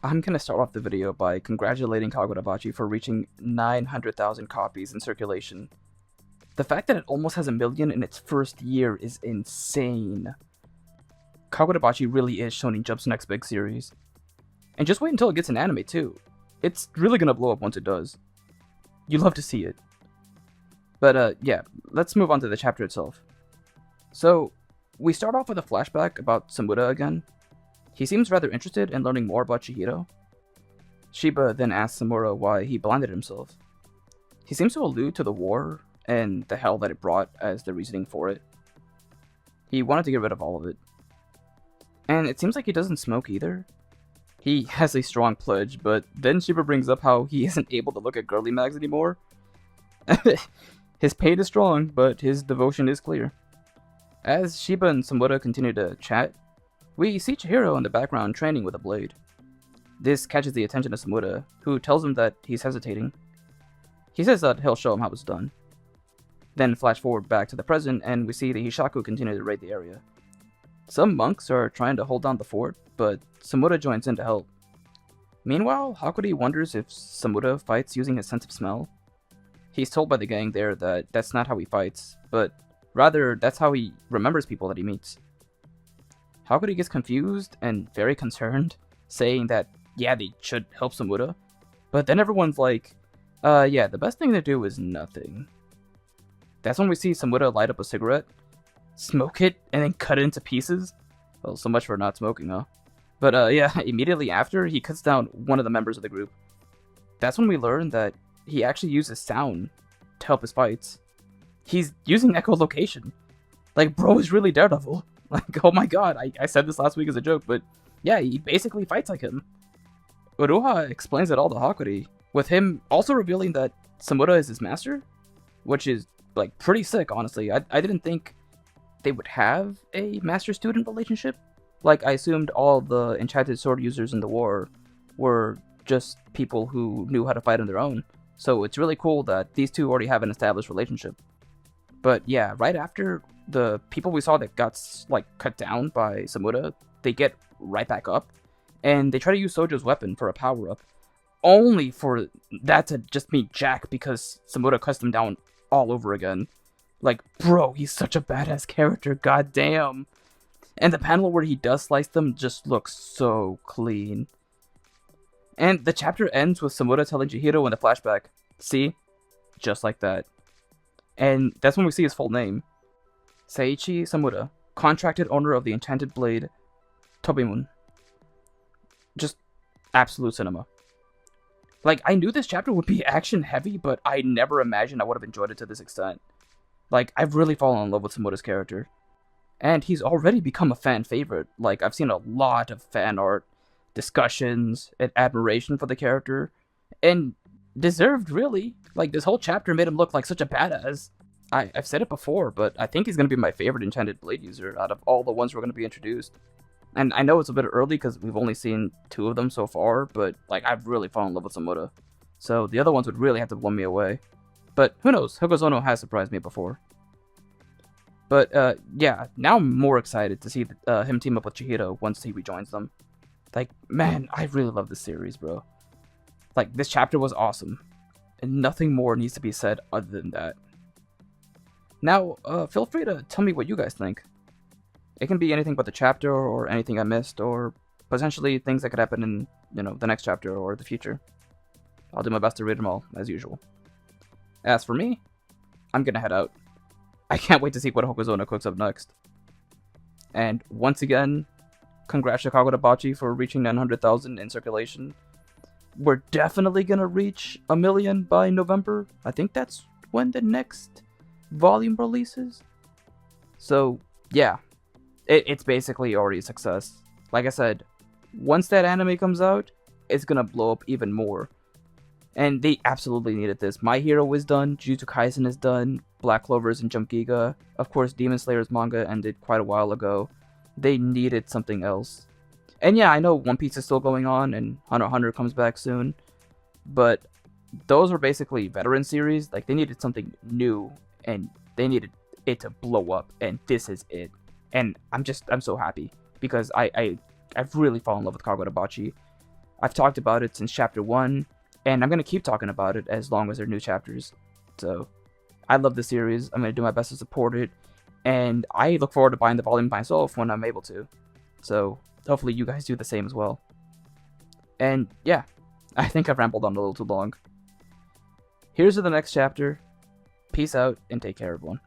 I'm gonna start off the video by congratulating Kagurabachi for reaching 900,000 copies in circulation. The fact that it almost has a million in its first year is insane. Kagurabachi really is Shonen Jump's next big series. And just wait until it gets an anime too. It's really gonna blow up once it does. You love to see it. But yeah, let's move on to the chapter itself. So, we start off with a flashback about Samura again. He seems rather interested in learning more about Chihiro. Shiba then asks Samura why he blinded himself. He seems to allude to the war and the hell that it brought as the reasoning for it. He wanted to get rid of all of it. And it seems like he doesn't smoke either. He has a strong pledge, but then Shiba brings up how he isn't able to look at girly mags anymore. His pain is strong, but his devotion is clear. As Shiba and Samura continue to chat, we see Chihiro in the background training with a blade. This catches the attention of Samura, who tells him that he's hesitating. He says that he'll show him how it's done. Then flash forward back to the present, and we see the Hishaku continue to raid the area. Some monks are trying to hold down the fort, but Samura joins in to help. Meanwhile, Hakuri wonders if Samura fights using his sense of smell. He's told by the gang there that that's not how he fights, but rather that's how he remembers people that he meets. Hakuri gets confused and very concerned, saying that, yeah, they should help Samura, but then everyone's like, yeah, the best thing to do is nothing. That's when we see Samura light up a cigarette, smoke it, and then cut it into pieces. Well, so much for not smoking, huh? But yeah, immediately after, he cuts down one of the members of the group. That's when we learn that he actually uses sound to help his fights. He's using echolocation. Like, bro is really Daredevil. Like, oh my god, I said this last week as a joke, but yeah, he basically fights like him. Uruha explains it all to Hakuri, with him also revealing that Samura is his master, which is, like, pretty sick, honestly. I didn't think they would have a master-student relationship. Like, I assumed all the enchanted sword users in the war were just people who knew how to fight on their own. So it's really cool that these two already have an established relationship. But yeah, right after the people we saw that got, like, cut down by Samura, they get right back up, and they try to use Sojo's weapon for a power-up, only for that to just meet Jack because Samura cuts them down all over again. Like, bro, he's such a badass character, goddamn. And the panel where he does slice them just looks so clean. And the chapter ends with Samura telling Chihiro in the flashback, see? Just like that. And that's when we see his full name. Seiichi Samura, contracted owner of the enchanted blade, Tobimun. Just absolute cinema. Like, I knew this chapter would be action-heavy, but I never imagined I would have enjoyed it to this extent. Like, I've really fallen in love with Samura's character. And he's already become a fan favorite. Like, I've seen a lot of fan art, discussions, and admiration for the character. And deserved, really. Like, this whole chapter made him look like such a badass. I've said it before, but I think he's going to be my favorite enchanted blade user out of all the ones we're going to be introduced. And I know it's a bit early because we've only seen 2 of them so far, but like, I've really fallen in love with Samura. So the other ones would really have to blow me away. But who knows, Hokuzono has surprised me before. But yeah, now I'm more excited to see him team up with Chihiro once he rejoins them. Like, man, I really love this series, bro. Like, this chapter was awesome. And nothing more needs to be said other than that. Now, feel free to tell me what you guys think. It can be anything but the chapter, or anything I missed, or potentially things that could happen in, the next chapter or the future. I'll do my best to read them all, as usual. As for me, I'm gonna head out. I can't wait to see what Hokuzono cooks up next. And once again, congrats to Kagurabachi for reaching 900,000 in circulation. We're definitely gonna reach 1 million by November. I think that's when the next volume releases. So, yeah. It's basically already a success. Like I said, once that anime comes out, it's gonna blow up even more. And they absolutely needed this. My Hero is done, Jujutsu Kaisen is done, Black Clover's and Jump Giga. Of course, Demon Slayer's manga ended quite a while ago. They needed something else. And yeah, I know One Piece is still going on, and Hunter x Hunter comes back soon. But those were basically veteran series. Like, they needed something new, and they needed it to blow up, and this is it. And I'm so happy, because I've really fallen in love with Kagurabachi. I've talked about it since chapter 1, and I'm going to keep talking about it as long as there are new chapters. So, I love the series. I'm going to do my best to support it, and I look forward to buying the volume myself when I'm able to. So, hopefully you guys do the same as well. And yeah, I think I've rambled on a little too long. Here's to the next chapter. Peace out, and take care, everyone.